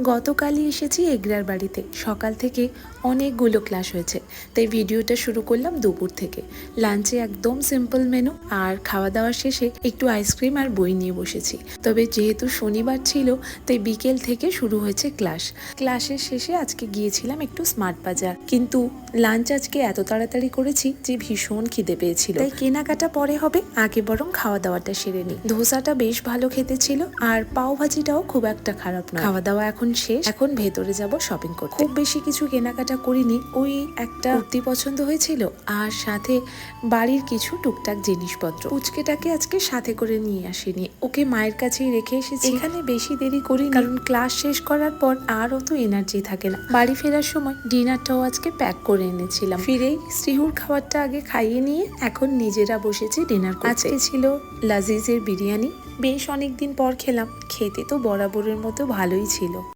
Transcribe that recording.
গতকালই এসেছি এগরার বাড়িতে। সকাল থেকে অনেকগুলো ক্লাস হয়েছে, তাই ভিডিওটা শুরু করলাম দুপুর থেকে। লাঞ্চে একদম সিম্পল মেনু, আর খাওয়া দাওয়ার শেষে একটু আইসক্রিম আর বই নিয়ে বসেছি। তবে যেহেতু শনিবার ছিল, তাই বিকেল থেকে শুরু হয়েছে ক্লাসের শেষে আজকে গিয়েছিলাম একটু স্মার্ট বাজার, কিন্তু লাঞ্চ আজকে এত তাড়াতাড়ি করেছি যে ভীষণ খিদে পেয়েছিল, তাই কেনাকাটা পরে হবে, আগে বরং খাওয়া দাওয়াটা সেরে নিই। ধোসাটা বেশ ভালো খেতে ছিল, আর পাও ভাজিটাও খুব একটা খারাপ নয়। খাওয়া দাওয়া এখন শেষ, এখন ভেতরে যাব শপিং করতে। খুব বেশি কিছু কেনাকাটা করিনি, ওই একটা কুর্তি পছন্দ হয়েছিল আর সাথে বাড়ির কিছু টুকটাক জিনিসপত্র। পুচকেটাকে আজকে সাথে করে নিয়ে আসিনি, ওকে মায়ের কাছেই রেখে এসেছি। এখানে বেশি দেরি করিনি, কারণ ক্লাস শেষ করার পর আর অত এনার্জি থাকে না। বাড়ি ফেরার সময় ডিনারটাও আজকে প্যাক করে এনেছিলাম। ফিরেই শ্রীহুর খাবারটা আগে খাইয়ে নিয়ে এখন নিজেরা বসেছি ডিনার করতে। আজকে ছিল লাজিজের বিরিয়ানি, বেশ অনেকদিন পর খেলাম। খেতে তো বরাবরের মতো ভালোই ছিল।